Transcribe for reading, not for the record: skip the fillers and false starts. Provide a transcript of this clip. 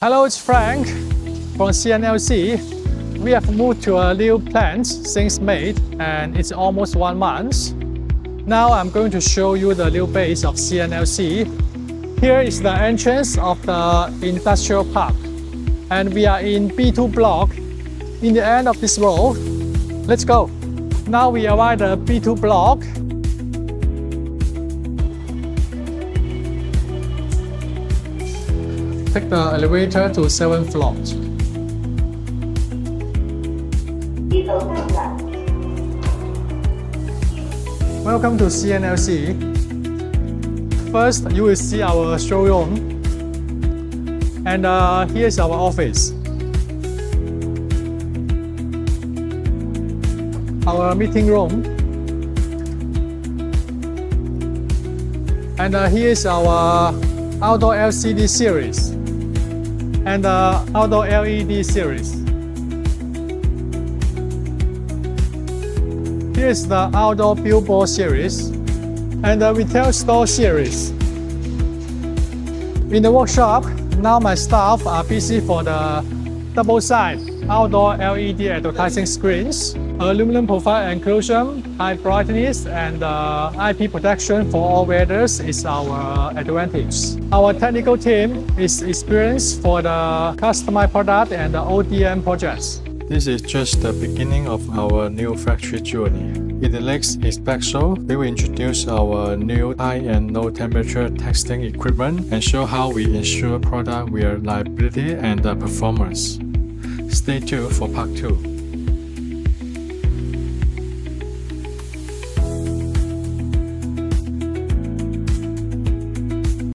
Hello, it's Frank from CNLC. We have moved to a new plant since May and it's almost 1 month. Now I'm going to show you the new base of CNLC. Here is the entrance of the industrial park and we are in B2 block in the end of this road. Let's go. Now we arrive at the B2 block. Take the elevator to 7th floor. Welcome to CNLC. First, you will see our showroom. And here's our office. Our meeting room. And here's our outdoor LCD series and outdoor LED series. Here's the outdoor billboard series and the retail store series. In the workshop, now my staff are busy for the double-side outdoor LED advertising screens, aluminum profile enclosure, high brightness, and IP protection for all weathers is our advantage. Our technical team is experienced for the customized product and the ODM projects. This is just the beginning of our new factory journey. In the next Inspect Show, we will introduce our new high and low temperature testing equipment and show how we ensure product reliability and performance. Stay tuned for part 2.